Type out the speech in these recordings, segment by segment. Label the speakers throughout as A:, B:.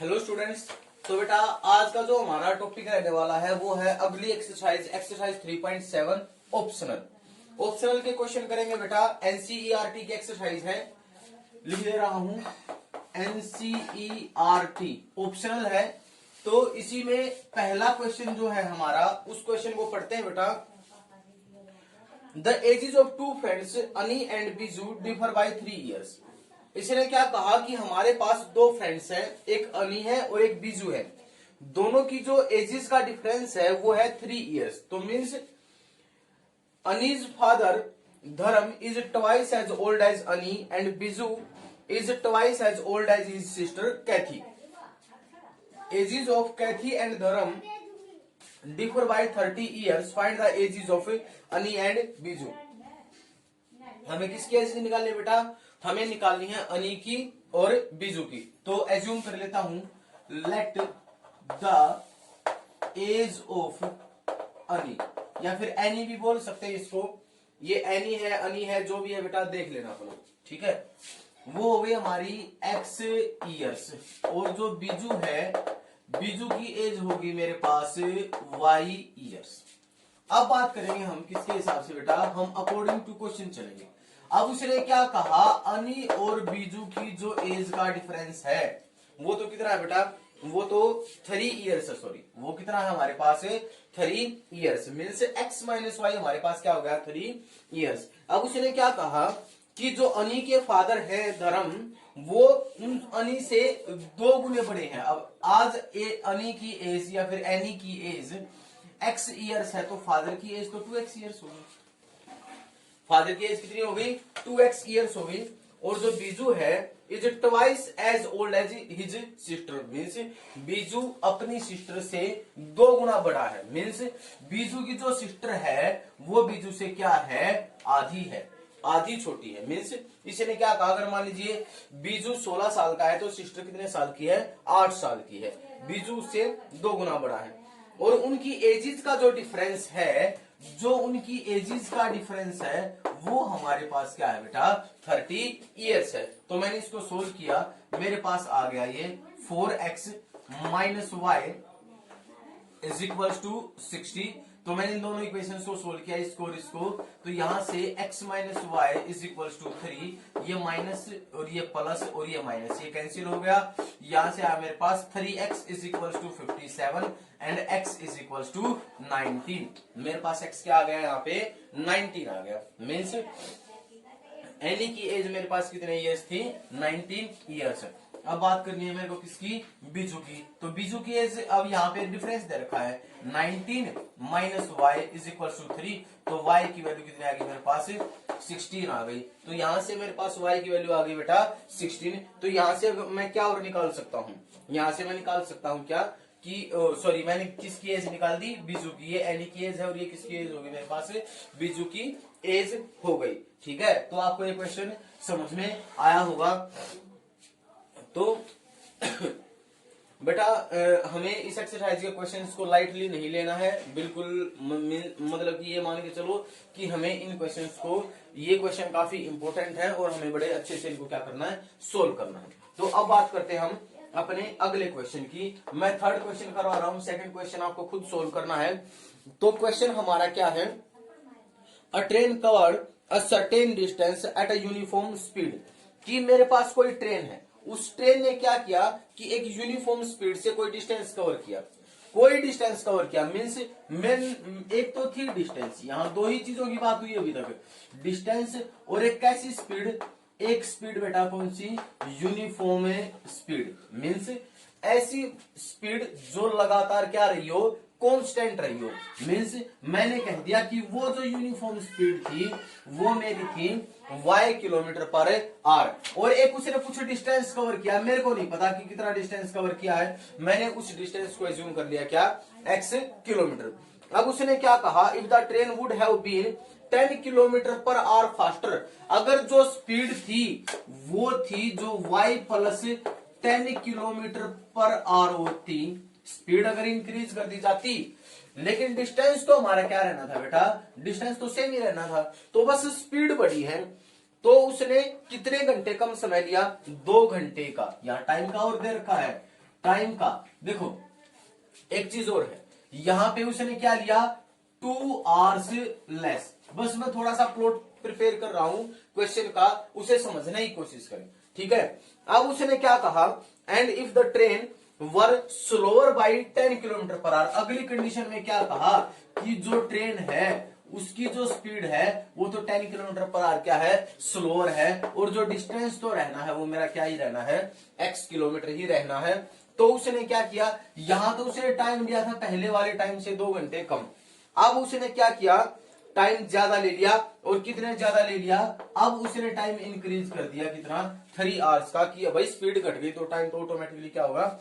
A: Hello students. तो बेटा आज का जो हमारा टॉपिक रहने वाला है वो है अगली एक्सरसाइज 3.7 ऑप्शनल के क्वेश्चन करेंगे बेटा। एनसीईआरटी की एक्सरसाइज है, लिख दे रहा हूं एनसीईआरटी ऑप्शनल है। तो इसी में पहला क्वेश्चन जो है हमारा, उस क्वेश्चन को पढ़ते हैं बेटा। The ages of two friends Ani and Biju differ by 3 years। इसने क्या कहा कि हमारे पास दो फ्रेंड्स हैं, एक अनी है और एक बीजू है। दोनों की जो एजेस का डिफरेंस है वो है 3 years। तो means Ani's father Dharam is twice as old as Ani and Biju is twice as old as his sister Kathy. Ages of Kathy and Dharam differ by 30 years। Find the ages of Ani and Biju. हमें किसकी as निकालनी है बेटा? हमें निकालनी है अनी की और बीजू की। तो एज्यूम कर लेता हूं, लेट द एज ऑफ अनी, या फिर एनी भी बोल सकते हैं इसको। ये एनी है, अनी है, जो भी है बेटा देख लेना आप लोग, ठीक है। वो हो गई हमारी x years, और जो बीजू है, बीजू की एज होगी मेरे पास y years। अब बात करेंगे हम किसके हिसाब से बेटा? हम अकॉर्डिंग टू क्वेश्चन चलेंगे। अब उसने क्या कहा, अनी और बीजू की जो एज का डिफरेंस है वो तो कितना है बेटा? वो तो 3 years है। सॉरी, वो कितना है हमारे पास? 3 years। Means x minus y हमारे पास क्या हो गया? 3 years। अब उसने क्या कहा कि जो अनी के फादर है धर्म, वो उन अनी से 2 गुने बड़े हैं। अब आज अनी की एज या फिर एनी की एज x years है, तो फादर की एज तो 2x years होगी। फादर की एज कितनी हो गई? 2x years हो गई। और जो बीजू है is twice as old as his sister. Means Biju अपनी सिस्टर से 2 गुना बड़ा है। मीन्स बीजू की जो सिस्टर है वो बीजू से क्या है? आधी है, आधी छोटी है। मीन्स इसने क्या कहा, अगर मान लीजिए बीजू 16 साल का है तो सिस्टर कितने साल की है? 8 साल की है। बीजू उससे 2 गुना बड़ा है। और उनकी एजेस का जो डिफरेंस है, जो उनकी एजेस का डिफरेंस है वो हमारे पास क्या है बेटा? 30 years है। तो मैंने इसको सोल्व किया, मेरे पास आ गया ये 4x minus y is equal to 60। तो मैंने इन दोनों इक्वेशंस को सोल्व किया, इसको और इसको। तो यहां से x minus y is equal to 3, ये माइनस और ये प्लस और ये माइनस, ये कैंसिल हो गया। यहां से आया मेरे पास 3x is equal to 57 and x is equal to 19। मेरे पास x क्या आ गया? यहाँ पे 19 आ गया। मीन्स एनी की एज मेरे पास कितने ईयर्स थी? 19 years। अब बात करनी है मेरे को किसकी? बीजू की। तो बीजू की एज अब यहाँ पे डिफरेंस दे रखा है 19 minus y is equal to 3। तो y की वैल्यू कितनी आ गई मेरे पास? 16 आ गई। तो यहां से मेरे पास y की वैल्यू आ गई बेटा 16। तो यहां से मैं क्या और निकाल सकता हूँ? यहां से मैं निकाल सकता हूँ क्या कि सॉरी, मैंने किसकी एज निकाल दी? बीजू की। ये एनी की एज है और ये किसकी एज होगी मेरे पास? बीजू की एज हो गई। ठीक है, तो आपको ये क्वेश्चन समझ में आया होगा। तो बेटा हमें इस एक्सरसाइज के क्वेश्चंस को लाइटली नहीं लेना है, बिल्कुल। मतलब कि ये मान के चलो कि हमें इन क्वेश्चंस को, ये क्वेश्चन काफी इंपॉर्टेंट है और हमें बड़े अच्छे से इनको क्या करना है? सोल्व करना है। तो अब बात करते हैं हम अपने अगले क्वेश्चन की। मैं थर्ड क्वेश्चन करवा रहा हूं, सेकंड क्वेश्चन आपको खुद सोल्व करना है। तो क्वेश्चन हमारा क्या है? अ train covered a certain distance at a uniform speed. कि मेरे पास कोई ट्रेन है, उस ट्रेन ने क्या किया कि एक यूनिफॉर्म स्पीड से कोई डिस्टेंस कवर किया। कोई डिस्टेंस कवर किया मीन्स मेन एक तो थी डिस्टेंस, यहां 2 ही चीजों की बात हुई अभी तक, डिस्टेंस और एक कैसी स्पीड? एक स्पीड बेटा कौन सी? Uniform speed. मीन्स ऐसी स्पीड जो लगातार क्या रही हो? कांस्टेंट रही हो। मीन्स मैंने कह दिया कि वो जो यूनिफॉर्म स्पीड थी वो मेरी थी y किलोमीटर पर आर। और एक उसने कुछ डिस्टेंस कवर किया, मेरे को नहीं पता कि कितना डिस्टेंस कवर किया है, मैंने उस डिस्टेंस को एज्यूम कर लिया क्या? x kilometre. अब उसने क्या कहा? If the train would have been 10 kilometre per hour faster. अगर जो स्पीड थी वो थी जो y plus 10 kilometre per hour होती, स्पीड अगर इंक्रीज कर दी जाती, लेकिन डिस्टेंस तो हमारा क्या रहना था बेटा? डिस्टेंस तो सेम ही रहना था। तो बस स्पीड बढ़ी है, तो उसने कितने घंटे कम समय लिया? 2 घंटे का। यहाँ टाइम का और दे रखा है टाइम का, देखो एक चीज और है, यहां पे उसने क्या लिया 2 आवर्स लेस। बस मैं थोड़ा सा प्लॉट प्रिपेयर कर रहा हूं क्वेश्चन का, उसे समझने की कोशिश करें, ठीक है। अब उसने क्या कहा, and if the train were slower by 10 kilometre per our. अगली कंडीशन में क्या कहा कि जो ट्रेन है उसकी जो स्पीड है वो तो 10 किलोमीटर पर आवर क्या है, स्लोअर है, और जो डिस्टेंस तो रहना है वो मेरा क्या ही रहना है, x किलोमीटर ही रहना है। तो उसने क्या किया, यहां तो उसने टाइम दिया था पहले वाले टाइम से 2 घंटे कम। अब उसने क्या किया, टाइम ज्यादा ले लिया, और कितने ज्यादा ले लिया, अब उसने टाइम इंक्रीज कर दिया कितना, 3 आवर्स का। कि भाई स्पीड घट गई तो टाइम तो ऑटोमेटिकली क्या होगा,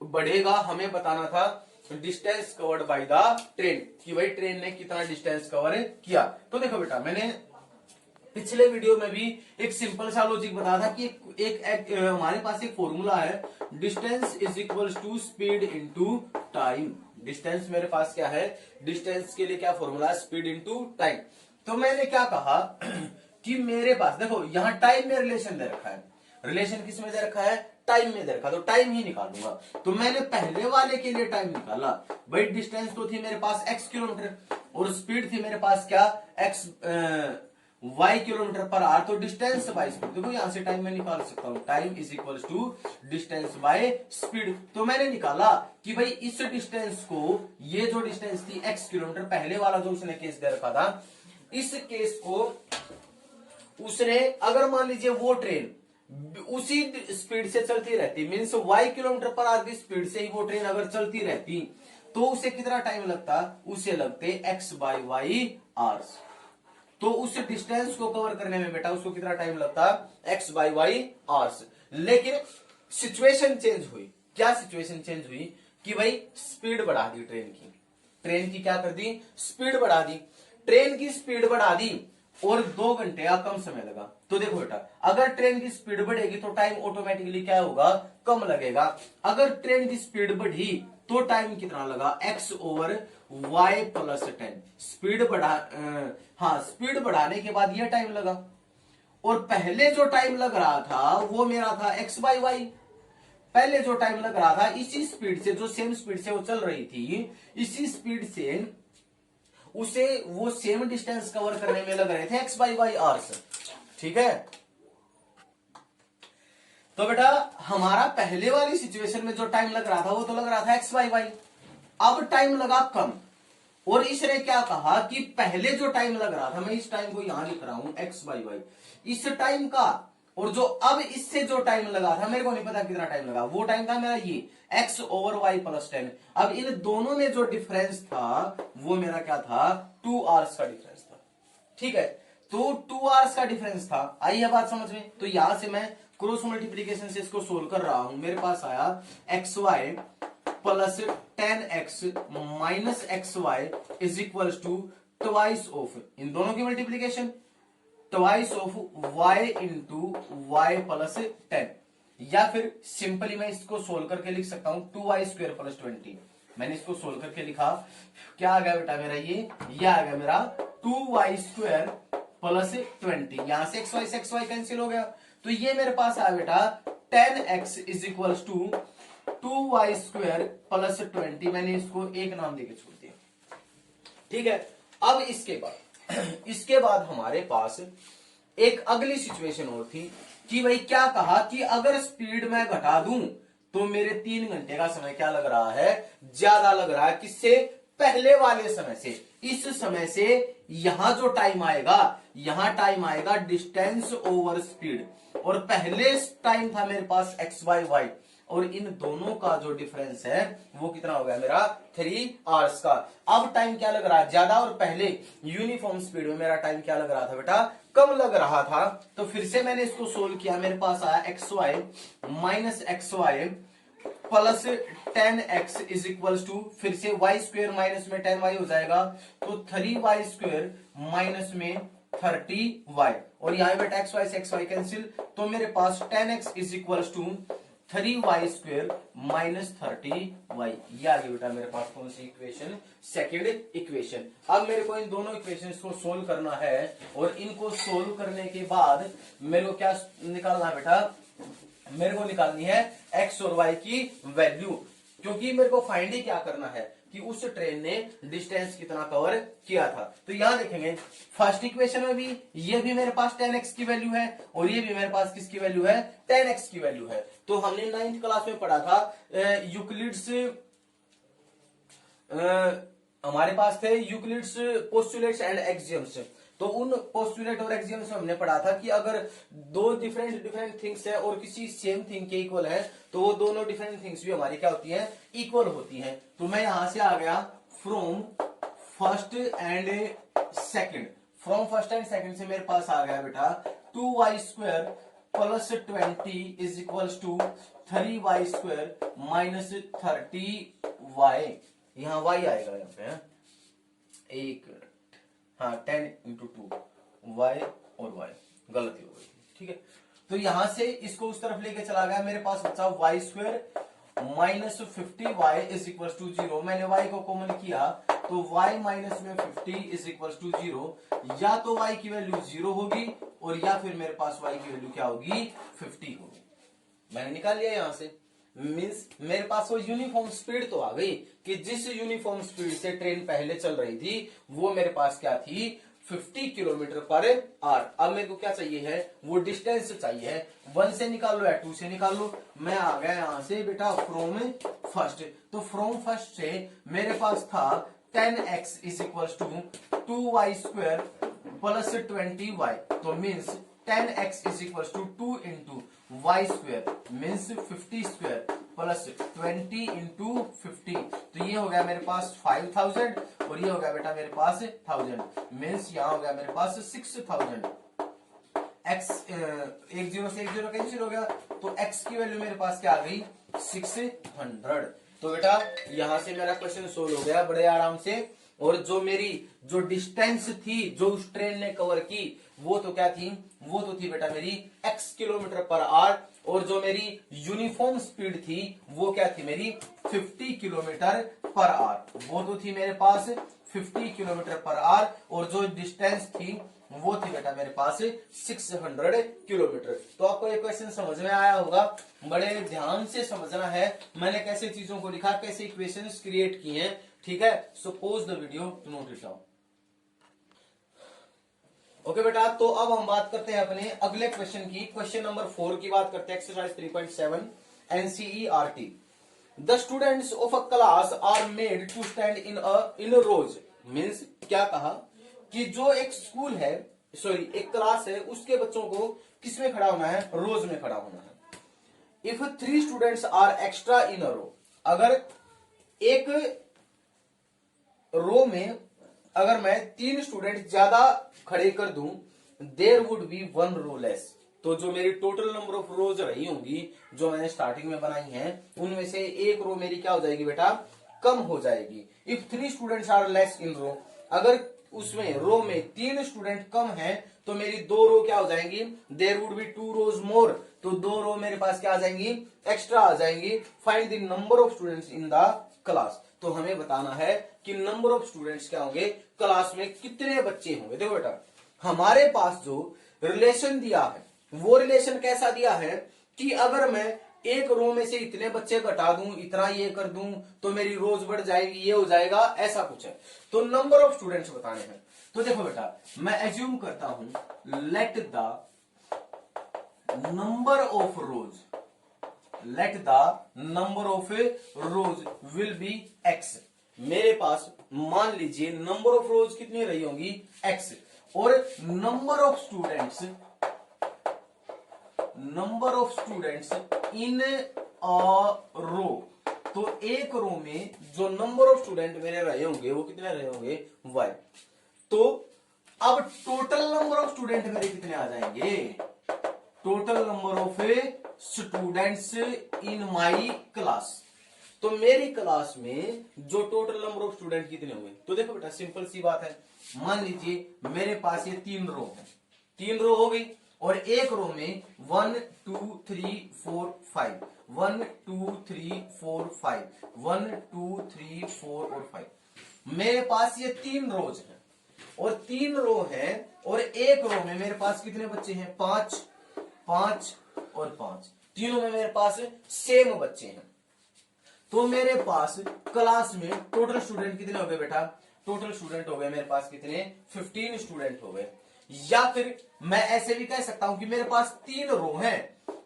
A: बढ़ेगा। हमें बताना था distance covered by the train, कि भाई ट्रेन ने कितना डिस्टेंस कवर किया। तो देखो बेटा, मैंने पिछले वीडियो में भी एक सिंपल सा लॉजिक बताया था कि हमारे पास एक फॉर्मूला है, distance is equal to speed into time. Distance मेरे पास क्या है, डिस्टेंस के लिए क्या फॉर्मूला है, स्पीड इनटू टाइम। तो मैंने क्या कहा कि मेरे पास देखो यहां टाइम में रिलेशन दे रखा है, रिलेशन किस में दे रखा है, टाइम में दे रखा, तो टाइम ही निकालूंगा। तो मैंने पहले वाले के लिए टाइम निकाला, भाई डिस्टेंस तो थी मेरे पास x किलोमीटर और स्पीड थी मेरे पास क्या, x y kilometre per hour. तो डिस्टेंस बाय स्पीड, देखो यहां से टाइम में निकाल सकता हूं, time is equal to distance by speed. तो मैंने निकाला कि भाई इस डिस्टेंस को, ये जो डिस्टेंस थी x किलोमीटर, पहले वाला जो उसने केस दे रखा था, इस केस को उसने, अगर मान लीजिए वो ट्रेन उसी स्पीड से चलती रहती, means y kilometre per our की स्पीड से ही वो ट्रेन अगर चलती रहती, तो उसे कितना टाइम लगता, उसे लगते x बाई वाई आवर्स। तो उस डिस्टेंस को कवर करने में बेटा उसको कितना टाइम लगता, x बाई वाई आवर्स। लेकिन सिचुएशन चेंज हुई, क्या सिचुएशन चेंज हुई कि भाई स्पीड बढ़ा दी ट्रेन की, ट्रेन की क्या कर दी, स्पीड बढ़ा दी, ट्रेन की स्पीड बढ़ा दी और 2 घंटे का कम समय लगा। तो देखो बेटा, अगर ट्रेन की स्पीड बढ़ेगी तो टाइम ऑटोमेटिकली क्या होगा, कम लगेगा। अगर ट्रेन की स्पीड बढ़ी तो टाइम कितना लगा, x over y plus 10। Speed हाँ स्पीड बढ़ाने के बाद यह टाइम लगा, और पहले जो टाइम लग रहा था वो मेरा था x बाई वाई। पहले जो टाइम लग रहा था इसी स्पीड से, जो सेम स्पीड से वो चल रही थी, इसी स्पीड से उसे वो सेम डिस्टेंस कवर करने में लग रहे थे x बाई वाई आवर्स, ठीक है। तो बेटा हमारा पहले वाली सिचुएशन में जो टाइम लग रहा था वो तो लग रहा था x बाई वाई, अब टाइम लगा कम, और इसने क्या कहा कि पहले जो टाइम लग रहा था, मैं इस टाइम को यहां लिख रहा हूं x बाई वाई, इस टाइम का, और जो अब इससे जो टाइम लगा था, मेरे को नहीं पता कितना टाइम लगा, वो टाइम था मेरा ये x ओवर y प्लस 10। अब इन दोनों में जो डिफरेंस था वो मेरा क्या था, 2 आवर्स का डिफरेंस था, ठीक है। तो 2 आवर्स का डिफरेंस था, आई है बात समझ में। तो यहां से मैं क्रॉस मल्टीप्लीकेशन से इसको सोल्व कर रहा हूं, मेरे पास आया x y plus 10x minus x y is equal to twice of, इन दोनों की multiplication, twice of y into y plus 10। या फिर सिंपली मैं इसको सोल्व करके लिख सकता हूं 2y स्क्वायर प्लस 20। मैंने इसको सोल्व करके लिखा, क्या आ गया बेटा मेरा, ये आ गया मेरा 2y स्क्वायर प्लस 20। यहां से एक्स वाई कैंसिल हो गया, तो ये मेरे पास आया बेटा 10x is equal to 2y square plus 20। मैंने इसको एक नाम देके छोड़ दिया, ठीक है। अब इसके बाद हमारे पास एक अगली सिचुएशन और थी कि भाई क्या कहा कि अगर स्पीड मैं घटा दूं तो मेरे 3 घंटे का समय क्या लग रहा है, ज्यादा लग रहा है, किससे, पहले वाले समय से। इस समय से यहां जो टाइम आएगा, यहां टाइम आएगा डिस्टेंस ओवर स्पीड, और पहले टाइम था मेरे पास एक्स बाई वाई, और इन दोनों का जो डिफरेंस है वो कितना हो गया मेरा 3 आवर्स का। अब टाइम क्या लग रहा है, ज्यादा, और पहले यूनिफॉर्म स्पीड में मेरा टाइम क्या लग रहा था बेटा, कम लग रहा था। तो फिर से मैंने इसको सोल्व किया, मेरे पास आया x y minus x y plus 10x is equal to, फिर से y स्क्वेयर माइनस में 10y हो जाएगा, तो 3y स्क्वेयर माइनस में 30y, और यहां बेटा एक्स वाई कैंसिल, तो मेरे पास 10x is equal to 3y square minus 30y। ये आ गई बेटा मेरे पास कौन सी इक्वेशन, सेकेंड इक्वेशन। अब मेरे को इन दोनों इक्वेशंस को सोल्व करना है, और इनको सोल्व करने के बाद मेरे को क्या निकालना है बेटा, मेरे को निकालनी है एक्स और वाई की वैल्यू, क्योंकि मेरे को फाइंड ही क्या करना है कि उस ट्रेन ने डिस्टेंस कितना कवर किया था। तो यहां देखेंगे फर्स्ट इक्वेशन में भी ये भी मेरे पास 10x की वैल्यू है और ये भी मेरे पास किसकी वैल्यू है, 10x की वैल्यू है। तो हमने 9th क्लास में पढ़ा था यूक्लिड्स, हमारे पास थे यूक्लिड्स पोस्टुलेट्स एंड एक्सियम्स। तो उन पोस्टुलेट और एक्सियम्स में हमने पढ़ा था कि अगर दो डिफरेंट थिंग्स है और किसी सेम थिंग के इक्वल है तो वो दोनों डिफरेंट थिंग्स भी हमारी क्या होती है, इक्वल होती है। तो मैं यहां से आ गया from first and second, from first and second से मेरे पास आ गया बेटा 2y² plus 20 is equals to 3y² minus 30y। यहाँ y आएगा यहाँ पे, एक मिनट, हाँ 10 इंटू 2 y और y गलती हो गई, ठीक है। तो यहां से इसको उस तरफ लेके चला गया, मेरे पास बचा y² minus 50y is equal to 0। मैंने y को कॉमन किया तो y माइनस में 50 इज इक्वल टू 0। या तो y की वैल्यू 0 होगी और या फिर मेरे पास y की वैल्यू क्या होगी, 50 होगी। मैंने निकाल लिया यहां से, मीन्स मेरे पास वो यूनिफॉर्म स्पीड तो आ गई कि जिस यूनिफॉर्म स्पीड से ट्रेन पहले चल रही थी वो मेरे पास क्या थी, 50 किलोमीटर पर आवर। अब मेरे को क्या चाहिए है, वो डिस्टेंस चाहिए है। 1 से निकाल लो या 2 से निकाल लो। मैं आ गया यहां से बेटा फ्रॉम फर्स्ट, तो फ्रॉम फर्स्ट से मेरे पास था 10x is equal to 2y² plus 20y। तो means 10x is equal to 2 into y² means 50² plus 20 into 50। तो ये हो गया मेरे पास 5000 और ये हो गया बेटा मेरे पास 1000, मीन्स यहाँ हो गया मेरे पास 6000। x एक जीरो से एक जीरो कैंसिल हो गया तो x की वैल्यू मेरे पास क्या आ गई, 600। तो बेटा यहां से मेरा क्वेश्चन सोल्व हो गया बड़े आराम से। और जो मेरी जो डिस्टेंस थी जो उस ट्रेन ने कवर की वो तो क्या थी, वो तो थी बेटा मेरी x किलोमीटर पर आवर। और जो मेरी यूनिफॉर्म स्पीड थी वो क्या थी मेरी 50 किलोमीटर पर आवर, वो तो थी मेरे पास 50 किलोमीटर पर आवर। और जो डिस्टेंस थी वो थी बेटा मेरे पास 600 किलोमीटर। तो आपको ये क्वेश्चन समझ में आया होगा, बड़े ध्यान से समझना है मैंने कैसे चीजों को लिखा, कैसे इक्वेशंस क्रिएट किए हैं, ठीक है। So pause the video to note it down. Okay बेटा, तो अब हम बात करते हैं अपने अगले क्वेश्चन की, क्वेश्चन नंबर 4 की बात करते हैं, exercise 3.7 NCERT. The students of a class are made to stand in rows. Means क्या कहा कि जो एक स्कूल है, सॉरी एक क्लास है, उसके बच्चों को किसमें खड़ा होना है, रोज में खड़ा होना है। If 3 students are extra in a row, अगर एक रो में अगर मैं 3 स्टूडेंट ज्यादा खड़े कर दूं, there would be 1 row less. तो जो मेरी टोटल नंबर ऑफ रोज रही होंगी जो मैंने स्टार्टिंग में बनाई हैं उनमें से एक रो मेरी क्या हो जाएगी बेटा, कम हो जाएगी। If 3 students are less in row, अगर उसमें रो में 3 स्टूडेंट कम है तो मेरी 2 रो क्या हो जाएंगी, देयर वुड बी 2 रोज मोर। तो 2 रो मेरे पास क्या आ जाएंगी, एक्स्ट्रा आ जाएंगी। Find the number of students in the class. तो हमें बताना है कि नंबर ऑफ स्टूडेंट्स क्या होंगे, क्लास में कितने बच्चे होंगे। देखो बेटा हमारे पास जो रिलेशन दिया है वो रिलेशन कैसा दिया है कि अगर मैं एक रो में से इतने बच्चे घटा दूं, इतना ये कर दूं तो मेरी रोज बढ़ जाएगी, ये हो जाएगा, ऐसा कुछ है। तो नंबर ऑफ स्टूडेंट्स बताने हैं। तो देखो बेटा मैं एज्यूम करता हूं, let the number of rose, let the number of rose will be x। मेरे पास मान लीजिए नंबर ऑफ रोज कितनी रही होंगी, x। और number of students in a रो, तो एक रो में जो नंबर ऑफ स्टूडेंट मेरे रहे होंगे वो कितने रहे होंगे, y। तो अब टोटल नंबर ऑफ स्टूडेंट मेरे कितने आ जाएंगे, total number of students in my class. तो मेरी क्लास में जो टोटल नंबर ऑफ स्टूडेंट कितने हुए, तो देखो बेटा सिंपल सी बात है, मान लीजिए मेरे पास ये 3 रो है, 3 रो हो गई और एक रो में 1 2 3 4 5, 1 2 3 4 5, 1 2 3 4 और 5। मेरे पास ये 3 रोज है और 3 रो है और एक रो में मेरे पास कितने बच्चे हैं, 5 5 और 5। तीनों में मेरे पास सेम बच्चे हैं। तो मेरे पास क्लास में टोटल स्टूडेंट कितने हो गए बेटा? टोटल स्टूडेंट हो गए मेरे पास कितने? 15 स्टूडेंट हो गए। या फिर मैं ऐसे भी कह सकता हूं कि मेरे पास 3 रो हैं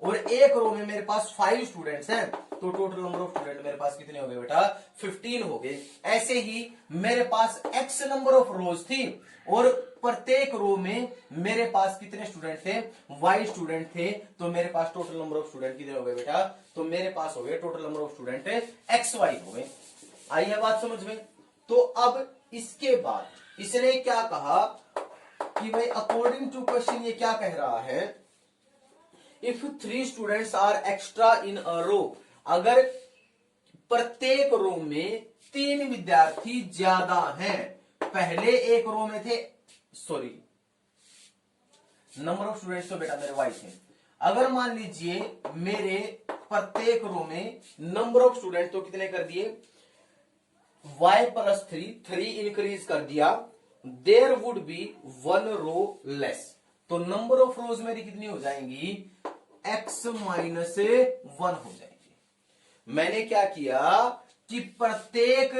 A: और एक रो में मेरे पास 5 स्टूडेंट्स हैं, तो टोटल नंबर ऑफ स्टूडेंट मेरे पास कितने हो गए बेटा? 15 हो गए। ऐसे ही मेरे पास x नंबर ऑफ रोज थी और प्रत्येक रो में मेरे पास कितने स्टूडेंट थे? y स्टूडेंट थे। तो मेरे पास टोटल नंबर ऑफ स्टूडेंट कितने हो गए बेटा? तो मेरे पास हो गए total number of student xy हो गए। आई है बात समझ में? तो अब इसके बाद इसने क्या कहा कि भाई अकॉर्डिंग टू क्वेश्चन ये क्या कह रहा है, if 3 students are extra in a row, अगर प्रत्येक रो में 3 विद्यार्थी ज्यादा हैं, पहले एक रो में थे, सॉरी नंबर ऑफ स्टूडेंट्स तो बेटा मेरे वाई थे, अगर मान लीजिए मेरे प्रत्येक रो में नंबर ऑफ स्टूडेंट तो कितने कर दिए? y प्लस 3 इंक्रीज कर दिया, there would be 1 row less. तो नंबर ऑफ रोज मेरी कितनी हो जाएंगी? x माइनस 1 हो जाएंगी। मैंने क्या किया कि प्रत्येक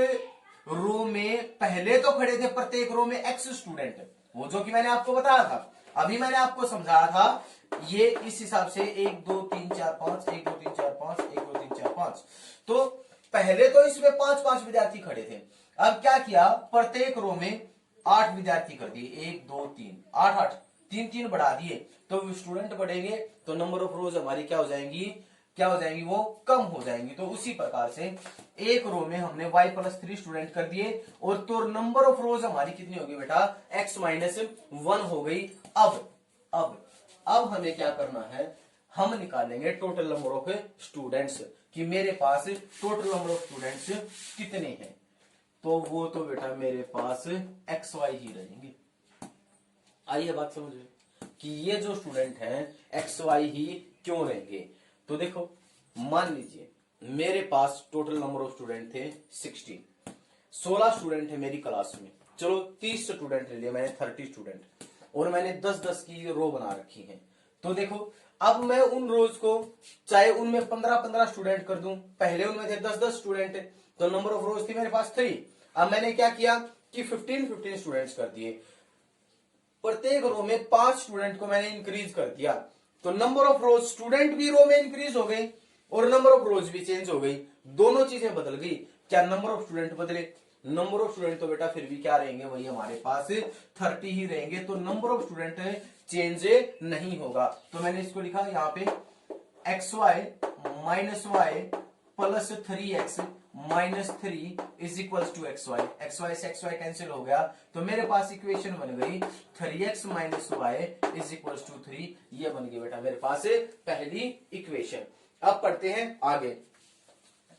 A: रो में पहले तो खड़े थे प्रत्येक रो में x स्टूडेंट, वो जो कि मैंने आपको बताया था, अभी मैंने आपको समझाया था, ये इस हिसाब से 1 2 3 4 5 1 2 3 4 5 1 2 3 4 5, तो पहले तो इसमें 5 विद्यार्थी खड़े थे। अब क्या किया, प्रत्येक रो में 8 विद्यार्थी कर दिए, 1 2 3 8 8 3 बढ़ा दिए, तो स्टूडेंट बढ़ेंगे तो नंबर ऑफ रोज हमारी क्या हो जाएंगी? क्या हो जाएंगी? वो कम हो जाएंगी। तो उसी प्रकार से एक रो में हमने y प्लस 3 स्टूडेंट कर दिए और तो नंबर ऑफ रोज हमारी कितनी होगी बेटा? x माइनस 1 हो गई। अब हमें क्या करना है, हम निकालेंगे टोटल नंबर ऑफ स्टूडेंट्स कि मेरे पास टोटल नंबर ऑफ स्टूडेंट्स कितने हैं। तो वो तो बेटा मेरे पास xy ही रहेंगे। आइए बात समझ में कि ये जो स्टूडेंट हैं xy ही क्यों रहेंगे। तो देखो मान लीजिए मेरे पास टोटल नंबर ऑफ स्टूडेंट थे 16 स्टूडेंट है मेरी क्लास में, चलो 30 स्टूडेंट ले लिए मैंने, 30 स्टूडेंट, और मैंने 10-10 की रो बना रखी है। तो देखो अब मैं उन रोज को चाहे उनमें 15-15 स्टूडेंट कर दूं, पहले उनमें थे 10-10 स्टूडेंट, तो नंबर ऑफ रोज थी मेरे पास 3। अब मैंने क्या किया कि 15-15 स्टूडेंट्स कर दिए, प्रत्येक रो में 5 स्टूडेंट को मैंने इंक्रीज कर दिया, तो नंबर ऑफ रोज स्टूडेंट भी रो में इंक्रीज हो गई और नंबर ऑफ रोज भी चेंज हो गई, दोनों चीजें बदल गई। क्या नंबर ऑफ स्टूडेंट बदले? नंबर ऑफ स्टूडेंट तो बेटा फिर भी क्या रहेंगे, वही हमारे पास 30 ही रहेंगे, तो नंबर ऑफ स्टूडेंट चेंज नहीं होगा। तो मैंने इसको लिखा यहाँ पे xy minus y plus 3x minus 3 is equal to xy, xy से xy कैंसिल हो गया, तो मेरे पास इक्वेशन बन गई 3x minus y is equal to 3, ये बन गई बेटा मेरे पास पहली इक्वेशन। अब पढ़ते हैं आगे।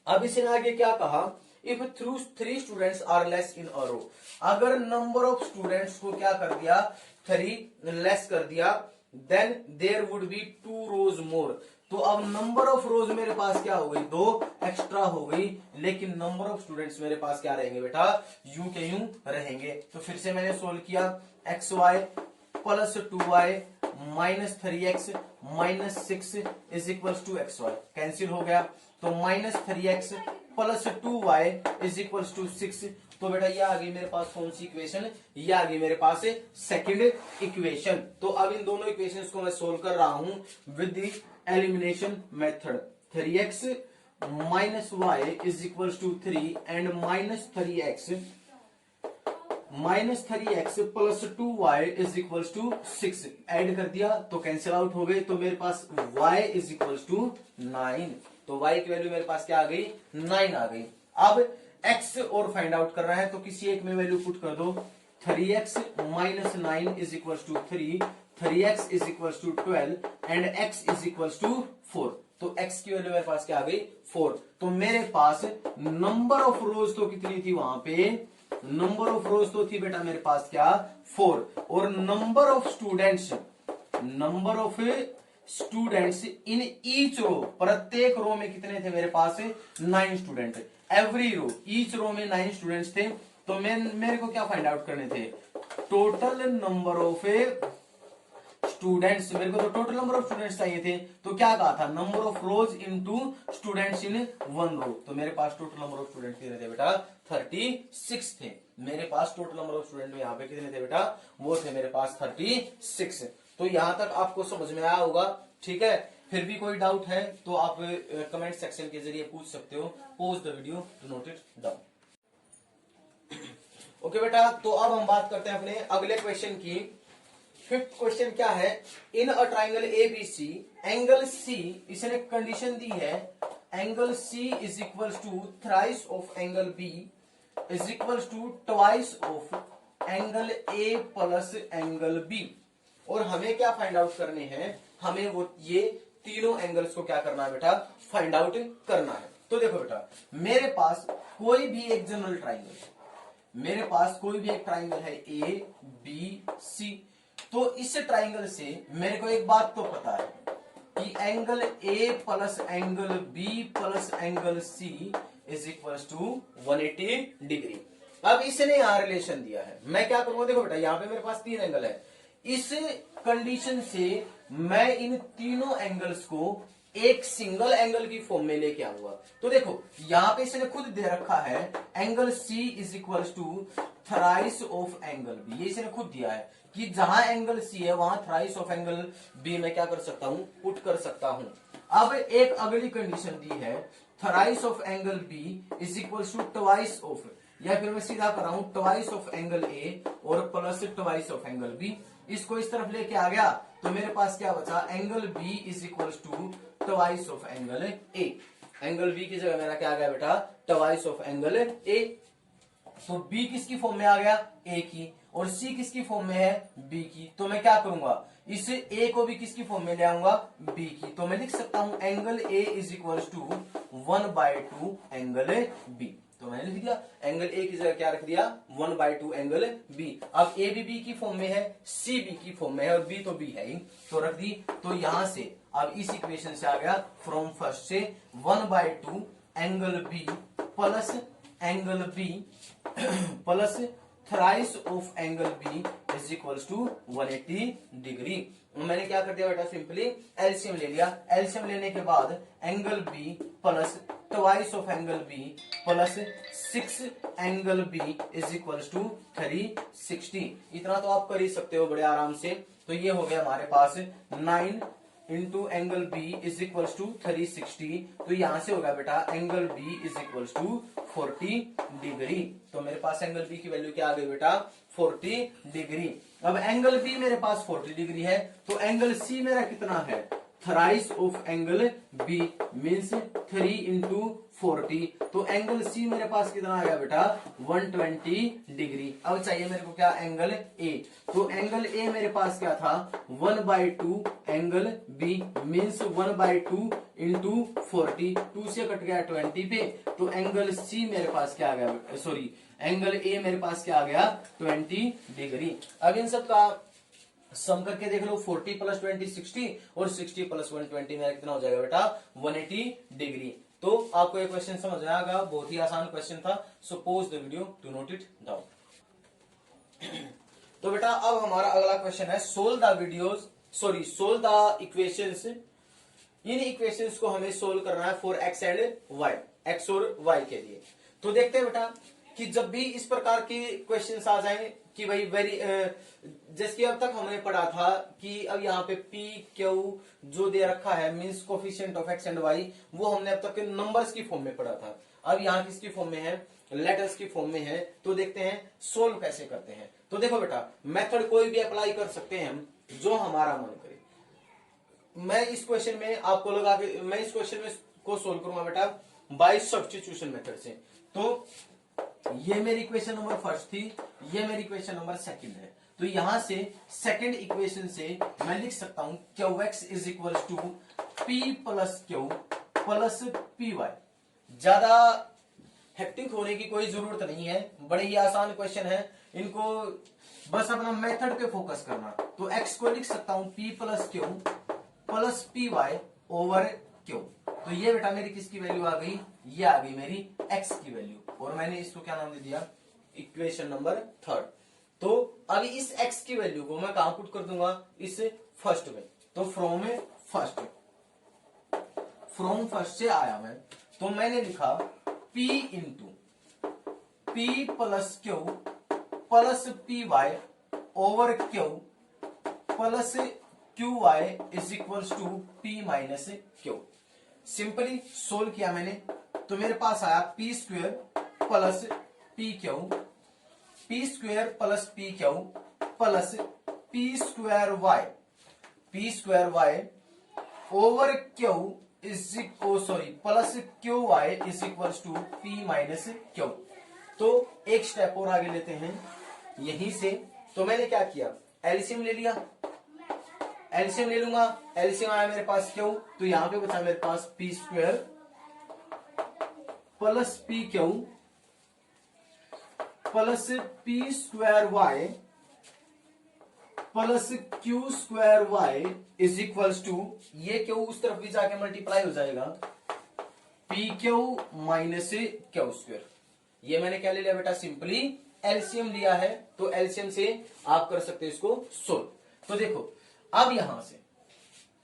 A: अब इसने आगे क्या कहा, if 3 students are less in a row, अगर नंबर ऑफ स्टूडेंट्स को क्या कर दिया, 3 लेस कर दिया, देन देयर वुड बी 2 रोज मोर। तो अब नंबर ऑफ रोज मेरे पास क्या हो गई, 2 एक्स्ट्रा हो गई, लेकिन नंबर ऑफ स्टूडेंट्स मेरे पास क्या रहेंगे बेटा, यूं के यूं रहेंगे। तो फिर से मैंने सोल्व किया, xy plus 2y minus 3x minus 6 is equal to xy, cancel हो गया, तो minus 3x plus 2y is equal to 6। तो बेटा ये आ गई मेरे पास कौन सी इक्वेशन, ये आ गई मेरे पास सेकंड इक्वेशन। तो अब इन दोनों इक्वेशंस को मैं सोल्व कर रहा हूं with the elimination method. 3x minus y is equal to 3 and minus 3x plus 2y is equal to 6 add कर दिया तो कैंसिल आउट हो गए, तो मेरे पास y इज इक्वल टू 9, तो y की वैल्यू मेरे पास क्या आ गई, 9 आ गई। अब x और फाइंड आउट कर रहा है, तो किसी एक में वैल्यू पुट कर दो, 3x minus 9 is equal to 3, 3x is equal to 12 and x is equal to 4, तो x की वैल्यू मेरे पास क्या आ गई, 4। तो मेरे पास नंबर ऑफ रोज तो कितनी थी वहां पे, नंबर ऑफ रोज तो थी बेटा मेरे पास क्या, 4, और number of students in each row, प्रत्येक रो में कितने थे मेरे पास, 9 student, every row, each row में 9 स्टूडेंट्स थे। तो मेरे को क्या फाइंड आउट करने थे, टोटल नंबर ऑफ स्टूडेंट्स, मेरे को तो टोटल नंबर ऑफ स्टूडेंट्स चाहिए थे, तो क्या कहा था, number of rows into students in one row. तो मेरे पास टोटल नंबर ऑफ स्टूडेंट कितने थे बेटा, 36 थे। मेरे पास टोटल नंबर ऑफ स्टूडेंट यहाँ पे कितने थे बेटा, वो थे मेरे पास 36। तो यहां तक आपको समझ में आया होगा, ठीक है। फिर भी कोई डाउट है तो आप कमेंट सेक्शन के जरिए पूछ सकते हो। Pause the video to note it down. Okay बेटा, तो अब हम बात करते हैं अपने अगले क्वेश्चन की। फिफ्थ क्वेश्चन क्या है, in a triangle ABC angle C, इसने कंडीशन दी है angle C is equal to thrice of angle B is equal to twice of angle A plus angle B. और हमें क्या फाइंड आउट करने हैं, हमें वो ये तीनों एंगल्स को क्या करना है बेटा, फाइंड आउट करना है। तो देखो बेटा, मेरे पास कोई भी एक जनरल ट्राइंगल, मेरे पास कोई भी एक ट्राइंगल है ए बी सी। तो इस ट्राइंगल से मेरे को एक बात तो पता है कि angle A plus angle B plus angle C is equal to 180 degree. अब इसने यहां रिलेशन दिया है, मैं क्या करूंगा, देखो बेटा यहां पे मेरे पास 3 एंगल है। इस कंडीशन से मैं इन तीनों एंगल्स को एक सिंगल एंगल की फॉर्म में लेके आऊंगा। तो देखो यहां पे इसने खुद दे रखा है angle C is equal to thrice of angle B. ये इसने खुद दिया है कि जहां एंगल सी है वहां थ्राइस ऑफ एंगल बी मैं क्या कर सकता हूं, पुट कर सकता हूं। अब एक अगली कंडीशन दी है thrice of angle B is equal to twice of, या फिर मैं सीधा कर रहा हूं ट्वाइस ऑफ एंगल ए और plus twice of angle B. इसको इस तरफ लेके आ गया तो मेरे पास क्या बचा, angle B is equal to twice of angle A. Angle B की जगह मेरा क्या आ गया बेटा, ट्वाइस ऑफ एंगल ए। तो बी किसकी फॉर्म में आ गया, ए की, और सी किसकी फॉर्म में है, बी की। तो मैं क्या करूंगा, इस ए को भी किसकी फॉर्म में ले आऊंगा, बी की। तो मैं लिख सकता हूं angle A is equal to 1/2 angle B. तो मैंने लिख दिया एंगल ए की जगह क्या रख दिया, 1/2 एंगल बी। अब ए भी बी की फॉर्म में है, सी बी की फॉर्म में है, और बी तो बी है ही, तो रख दी। तो यहां से अब इस इक्वेशन से आ गया फ्रॉम फर्स्ट से 1/2 angle B plus angle B plus thrice of angle B is equal to 180 degree. मैंने क्या कर दिया बेटा, सिंपली एलसीएम ले लिया। एलसीएम लेने के बाद angle B plus twice of angle B plus 6 angle B is equal to 360। इतना तो आप कर ही सकते हो बड़े आराम से। तो ये हो गया हमारे पास 9 into angle B is equal to 360। तो यहां से होगा बेटा angle B is equal to 40 degree. तो मेरे पास एंगल बी की वैल्यू क्या आ गई बेटा, 40 डिग्री। अब एंगल बी मेरे पास 40 डिग्री है, तो एंगल सी मेरा कितना है, thrice of angle B means 3 into 40। तो एंगल सी मेरे पास कितना आ गया बेटा, 120 डिग्री। अब चाहिए मेरे को क्या, एंगल ए। तो एंगल ए मेरे पास क्या था, 1/2 एंगल बी मीन्स 1/2 इंटू 40। 2 से कट गया 20 पे। तो एंगल सी मेरे पास क्या आ गया, सॉरी एंगल ए मेरे पास क्या आ गया, 20 डिग्री। अब इन सब का सम करके देख लो, 40 प्लस 20 60 और 60 प्लस 120 मेरा कितना हो जाएगा बेटा, 180 डिग्री। तो आपको ये क्वेश्चन समझ में आएगा, बहुत ही आसान क्वेश्चन था। So pause the video to note it down. तो बेटा अब हमारा अगला क्वेश्चन है, सोल्व द इक्वेशंस। इन इक्वेशंस को हमें सोल्व करना है for X and Y, X और वाई के लिए। तो देखते हैं बेटा कि जब भी इस प्रकार के क्वेश्चंस आ जाएं कि भाई जैसे कि अब तक हमने पढ़ा था कि अब यहाँ पे पी क्यू जो दे रखा है means coefficient of X and Y, वो हमने अब तक नंबर्स की फॉर्म में पढ़ा था। अब यहाँ किसकी फॉर्म में है, लेटर्स की फॉर्म में है। तो देखते हैं सोल्व कैसे करते हैं। तो देखो बेटा मेथड कोई भी अप्लाई कर सकते हैं हम, जो हमारा मन करे। मैं इस क्वेश्चन में आपको लगा के मैं इस क्वेश्चन में को सोल्व करूंगा बेटा बाय सब्स्टिट्यूशन मेथड से। तो ये मेरी इक्वेशन नंबर फर्स्ट थी, ये मेरी इक्वेशन नंबर सेकंड है। तो यहां से सेकंड इक्वेशन से मैं लिख सकता हूं Q X is equal to P plus Q plus P Y. ज्यादा हेक्टिक होने की कोई जरूरत नहीं है, बड़े ही आसान क्वेश्चन है, इनको बस अपना मेथड पे फोकस करना। तो एक्स को लिख सकता हूं P plus Q plus P Y over Q. तो ये बेटा मेरी किसकी वैल्यू आ गई, ये आ गई मेरी एक्स की वैल्यू, और मैंने इसको क्या नाम दे दिया, इक्वेशन नंबर थर्ड। तो अभी इस एक्स की वैल्यू को मैं कहां पुट कर दूंगा, इस फर्स्ट में, तो फ्रॉम फर्स्ट से आया मैं, तो मैंने लिखा P into P plus Q plus P Y over Q plus Q Y is equals to P minus Q. Simply solve किया मैंने, तो मेरे पास आया P square plus P Q, P square plus P Q plus P square Y over Q plus Q Y is equals to P minus Q. तो एक step और आगे लेते हैं यहीं से। तो मैंने क्या किया, एलसीएम ले लिया, एलसीएम ले लूंगा, एलसीएम आया मेरे पास क्यू, तो यहां पे बचा मेरे पास p square plus P Q plus p square y plus Q square y is equals to, ये क्यू उस तरफ भी जाके मल्टीप्लाई हो जाएगा, p q minus Q square. ये मैंने क्या ले लिया बेटा, सिंपली एलसीएम लिया है, तो एलसीएम से आप कर सकते हो इसको सोल्व। तो देखो अब यहां से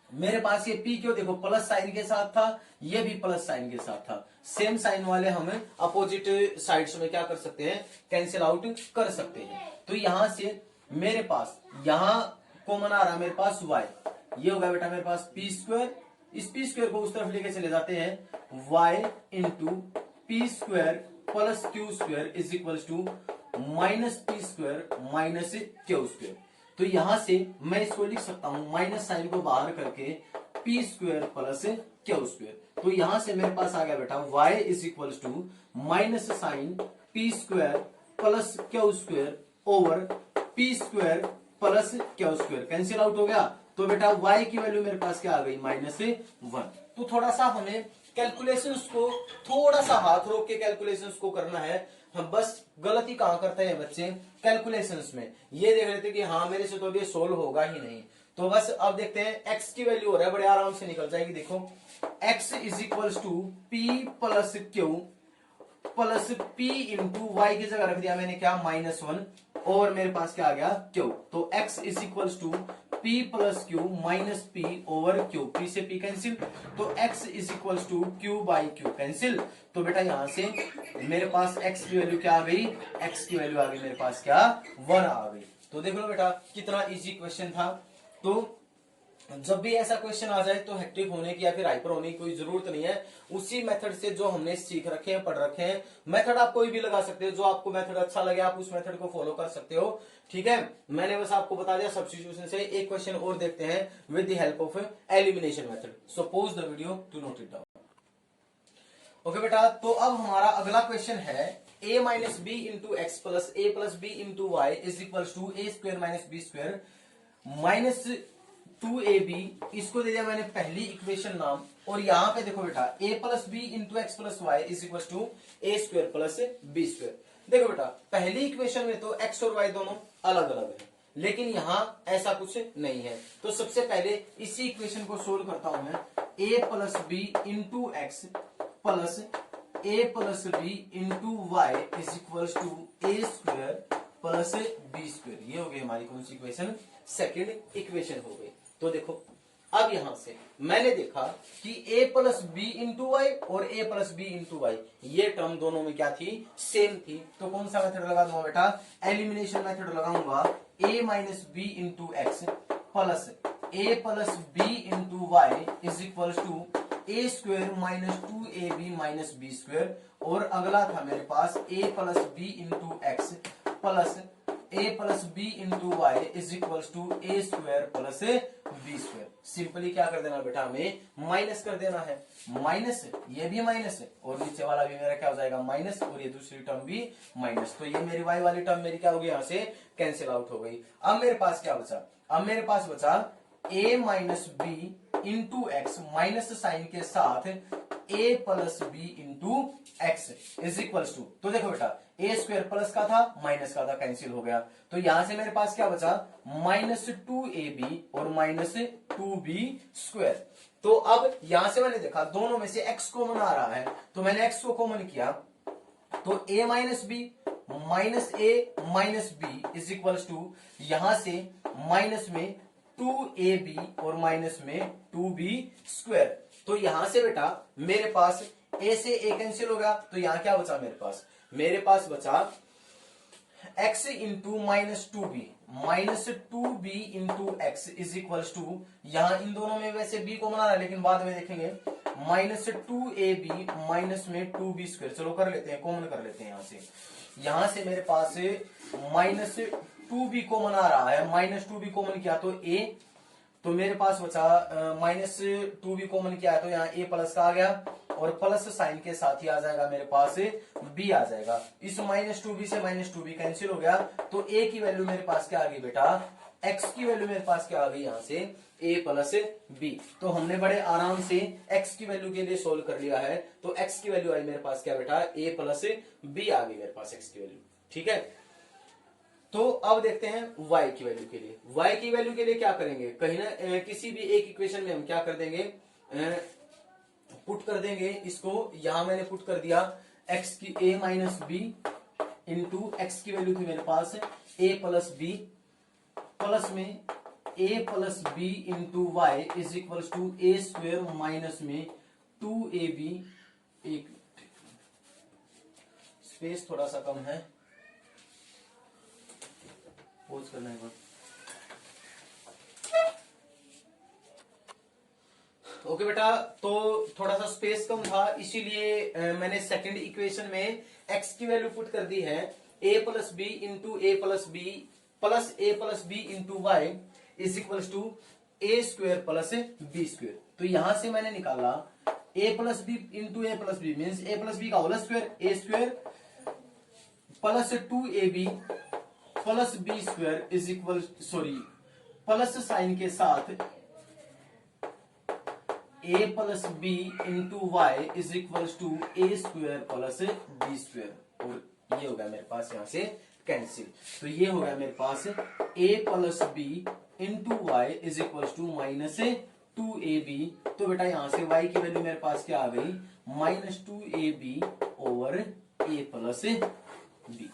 A: मेरे पास ये पी क्यू देखो प्लस साइन के साथ था, ये भी प्लस साइन के साथ था, सेम साइन वाले हम अपोजिट साइड्स में क्या कर सकते हैं, कैंसिल आउट कर सकते हैं। तो यहां से मेरे पास यहां कॉमन आ रहा मेरे पास y, ये होगा बेटा मेरे पास पी स्क्वायर, इस पी स्क्वायर को उस तरफ लेके चले जाते हैं, y into P square plus Q square is equals to minus P square minus Q square. तो यहां से मैं इसको लिख सकता हूं माइनस साइन को बाहर करके P square plus Q square. तो यहां से मेरे पास आ गया बेटा y is equals to minus sign P square plus Q square over P square plus Q square, cancel out हो गया। तो बेटा y की वैल्यू मेरे पास क्या आ गई, -1। तो थोड़ा सा हमें कैलकुलेशंस को थोड़ा सा हाथ रोक के कैलकुलेशंस को करना है। हम बस गलती कहां करते हैं बच्चे, कैलकुलेशंस में ये देख रहे थे कि हाँ मेरे से तो अभी सोल्व होगा ही नहीं। तो बस अब देखते हैं x की वैल्यू हो रहा है, बड़े आराम से निकल जाएगी। देखो x is equals to P plus Q plus P into Y की जगह रख दिया मैंने क्या, -1, और मेरे पास क्या आ गया, क्यू। तो x is equals to p plus Q minus P over Q, p से p कैंसिल, तो x is equals to q by Q cancel. तो बेटा यहां से मेरे पास x की वैल्यू क्या आ गई, x की वैल्यू आ गई मेरे पास क्या, 1 आ गई। तो देख लो बेटा कितना इजी क्वेश्चन था। तो जब भी ऐसा क्वेश्चन आ जाए तो हेक्टिक होने की या फिर हाइपर होने की कोई जरूरत नहीं है। उसी मेथड से जो हमने सीख रखे हैं, पढ़ रखे हैं, मेथड आप कोई भी लगा सकते हो, जो आपको मेथड अच्छा लगे आप उस मेथड को फॉलो कर सकते हो। ठीक है, मैंने बस आपको बता दिया सब्स्टिट्यूशन से। एक क्वेश्चन और देखते हैं with the help of elimination method. So pause the video to note it down. Okay बेटा, तो अब हमारा अगला क्वेश्चन है a minus B into X plus B into Y is equal to A square minus B square minus 2ab। इसको दे दिया मैंने पहली इक्वेशन नाम, और यहां पे देखो बेटा a plus B into X plus Y is equal to A square plus B square. देखो बेटा पहली इक्वेशन में तो x और y दोनों अलग अलग है, लेकिन यहां ऐसा कुछ नहीं है। तो सबसे पहले इसी इक्वेशन को सोल्व करता हूं मैं, a plus B into X plus a plus B into Y is equal to A square plus B square. ये हो गई हमारी कौन सी इक्वेशन, सेकेंड इक्वेशन हो गई। तो देखो अब यहां से मैंने देखा कि a plus B into Y और a plus B into Y, ये टर्म दोनों में क्या थी, सेम थी। तो कौन सा मेथड लगा दूंगा बेटा, एलिमिनेशन मेथड लगाऊंगा। a minus B into X plus a plus B into Y is equal to A square minus 2ab minus B square, और अगला था मेरे पास a plus B into X plus a plus B into Y is equal to A square plus B square. Simply क्या कर देना बेटा, हमें माइनस कर देना है, माइनस ये भी माइनस है और नीचे वाला भी मेरा क्या हो जाएगा, माइनस, और ये दूसरी टर्म भी माइनस। तो ये मेरी वाई वाली टर्म मेरी क्या हो गई, यहां से कैंसिल आउट हो गई। अब मेरे पास क्या बचा, अब मेरे पास बचा a minus B into X minus sign के साथ a plus B into X is equal to, तो देखो बेटा ए स्क्वायर प्लस का था माइनस का था, कैंसिल हो गया। तो यहां से मेरे पास क्या बचा, -2ab और -2b स्क्वायर। तो अब यहां से मैंने देखा दोनों में से x कॉमन आ रहा है, तो मैंने x को कॉमन किया, तो a minus B minus A minus B is equal to, यहां से माइनस में 2ab और माइनस में 2b²। तो यहां से बेटा मेरे पास a से a कैंसिल हो गया, तो यहां क्या बचा मेरे पास बचा x into -2b -2b into X is equal to, यहां इन दोनों में वैसे b को बना रहा है लेकिन बाद में देखेंगे, -2ab माइनस में 2b²। चलो कर लेते हैं, कॉमन कर लेते हैं यहां से मेरे पास -2b कॉमन आ रहा है, -2b कॉमन किया तो a, तो मेरे पास बचा -2b कॉमन किया है तो यहाँ a प्लस का आ गया, और प्लस साइन के साथ ही आ जाएगा मेरे पास b आ जाएगा। इस -2b से -2b कैंसिल हो गया, तो a की वैल्यू मेरे पास क्या आ गई बेटा, x की वैल्यू मेरे पास क्या आ गई यहाँ से a प्लस b। तो हमने बड़े आराम से x की वैल्यू के लिए सोल्व कर लिया है, तो x की वैल्यू आई मेरे पास क्या बेटा, a प्लस b आ गई मेरे पास x की वैल्यू। ठीक है, तो अब देखते हैं y की वैल्यू के लिए। y की वैल्यू के लिए क्या करेंगे, कहीं ना किसी भी एक इक्वेशन में हम क्या कर देंगे, पुट कर देंगे इसको। यहां मैंने पुट कर दिया x की a minus B into X की वैल्यू थी मेरे पास a प्लस बी, प्लस में a plus B into Y is equal to a² minus में 2ab। एक स्पेस थोड़ा सा कम है, पोज करना है। ओके बेटा, तो थोड़ा सा स्पेस कम था इसीलिए मैंने सेकंड इक्वेशन में x की वैल्यू पुट कर दी है a plus B into a plus B plus a plus B into Y is equal to a² plus b²। तो यहां से मैंने निकाला a plus B into a plus b means a plus b का whole square, a² plus 2ab plus b² is equal, sorry plus sign के साथ a plus B into Y is equal to a² plus b²। और ये हो गया मेरे पास यहां से कैंसिल, तो ये हो गया मेरे पास a plus B into Y is equal to minus 2ab। तो बेटा यहां से y की वैल्यू मेरे पास क्या आ गई, -2ab over a plus B.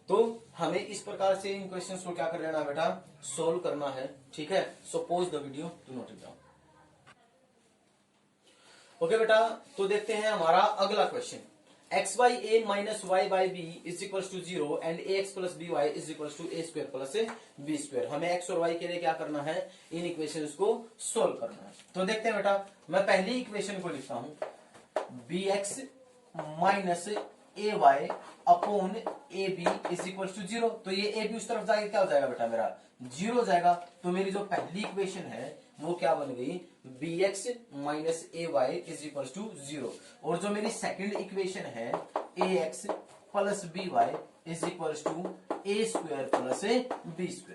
A: तो हमें इस प्रकार से इन क्वेश्चंस को क्या कर लेना बेटा, सोल्व करना है। ठीक है, so pause the video to note it down. Okay बेटा, तो देखते हैं हमारा अगला question, X by A minus Y by B is equal to 0 and A x plus B Y is equal to a² plus b²। हमें x और Y के लिए क्या करना है, इन इक्वेशंस को सोल्व करना है। तो देखते हैं बेटा, मैं पहली इक्वेशन को लिखता हूं, B x minus A Y upon A B is equal to 0। तो ये ए बी उस तरफ जाएगा, क्या हो जाएगा बेटा मेरा 0 हो जाएगा। तो मेरी जो पहली इक्वेशन है वो क्या बन गई, b x minus A y is equal to 0। और जो मेरी सेकंड इक्वेशन है a x plus B Y is equal to a² plus b²।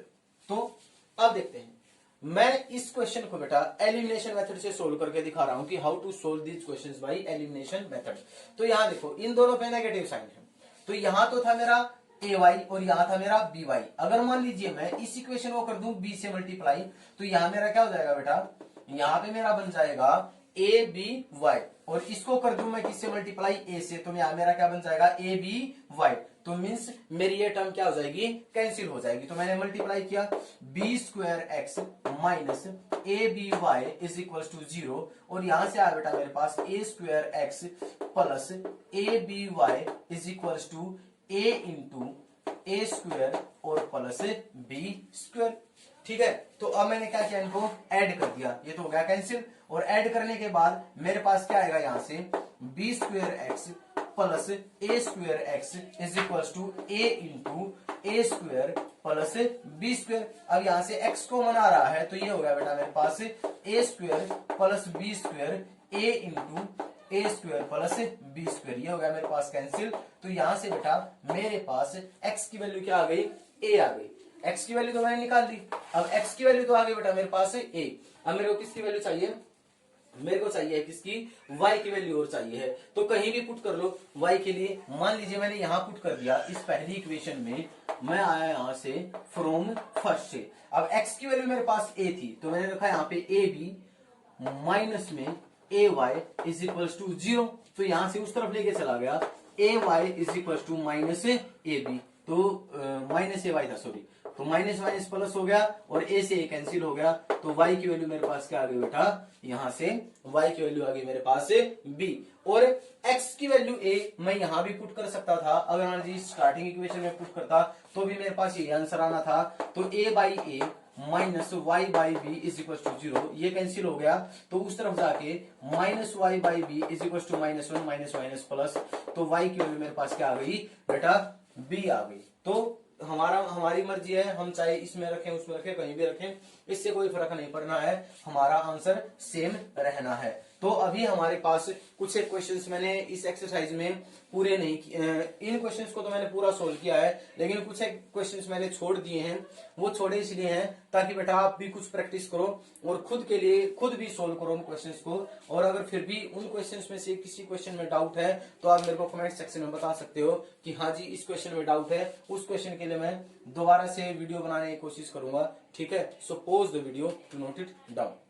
A: तो अब देखते हैं, मैं इस क्वेश्चन को बेटा एलिमिनेशन मेथड से सोल्व करके दिखा रहा हूं कि how to solve these questions by elimination method. तो यहां देखो, इन दोनों पे नेगेटिव साइन है, तो यहां तो था मेरा ए वाई और यहां था मेरा बी वाई। अगर मान लीजिए मैं इस इक्वेशन को कर दूं बी से मल्टीप्लाई, तो यहां मेरा क्या हो जाएगा बेटा, यहां पे मेरा बन जाएगा ए बी वाई, और इसको कर दूं मैं किससे मल्टीप्लाई, ए से, तो यहां मेरा क्या बन जाएगा ए बी वाई। तो मीन्स मेरी ये टर्म क्या हो जाएगी, कैंसिल हो जाएगी। तो मैंने मल्टीप्लाई किया b² x minus A B Y is equal to 0, और यहां से आया बेटा मेरे पास a² x plus A B Y is equal to a into a² और प्लस b²। ठीक है, तो अब मैंने क्या किया, इनको ऐड कर दिया, ये तो हो गया कैंसिल। और ऐड करने के बाद मेरे पास क्या आएगा, यहां से b² x plus a² x is equal to a into a² plus b²। अब यहां से x को मना रहा है, तो ये हो गया बेटा मेरे पास a² plus b² a into a² plus b²। ये हो गया मेरे पास कैंसिल। तो यहां से बेटा मेरे पास x की वैल्यू क्या आ गई, a आ गई। x की वैल्यू तो मैंने निकाल दी, अब x की वैल्यू तो आ गई बेटा मेरे पास a। अब मेरे को किसकी वैल्यू चाहिए, मेरे को चाहिए किसकी, y की वैल्यू और चाहिए है। तो कहीं भी पुट कर लो y के लिए। मान लीजिए मैंने यहां पुट कर दिया इस पहली इक्वेशन में, मैं आया यहां से फ्रॉम फर्स्ट से। अब x की वैल्यू मेरे पास a थी, तो मैंने रखा यहां पे ए बी माइनस में a y is equal to 0। तो यहां से उस तरफ लेके चला गया, a y is equal to minus A b, तो माइनस ए वाई था, सॉरी। तो माइनस माइनस प्लस हो गया और a से a कैंसिल हो गया, तो y की वैल्यू मेरे पास क्या आ गई बेटा, यहाँ से y की वैल्यू आ गई मेरे पास b, और x की वैल्यू a मैं यहाँ भी पुट कर सकता था, अगर मान लीजिए स्टार्टिंग इक्वेशन में पुट करता तो भी मेरे पास ये आंसर आना था। तो a by A minus Y by B is equal to 0, ये कैंसिल हो गया, तो उस तरफ जाके minus Y by B is equal to minus one minus minus plus, तो y की वैल्यू मेरे पास क्या आ गई बेटा, b आ गई। तो हमारी मर्जी है, हम चाहे इसमें रखें उसमें रखें कहीं भी रखें, इससे कोई फर्क नहीं पड़ना है, हमारा आंसर सेम रहना है। तो अभी हमारे पास कुछ एक क्वेश्चंस मैंने इस एक्सरसाइज में पूरे नहीं इन क्वेश्चंस को तो मैंने पूरा सोल्व किया है, लेकिन कुछ एक क्वेश्चंस मैंने छोड़ दिए हैं। वो छोड़े इसलिए हैं ताकि बेटा आप भी कुछ प्रैक्टिस करो और खुद के लिए खुद भी सोल्व करो उन क्वेश्चंस को। और अगर फिर भी उन क्वेश्चंस में से किसी क्वेश्चन में डाउट है तो आप मेरे को कमेंट सेक्शन में बता सकते हो कि हाँ जी इस क्वेश्चन में डाउट है, उस क्वेश्चन के लिए मैं दोबारा से वीडियो बनाने की कोशिश करूंगा। ठीक है, so pause the video to note it down.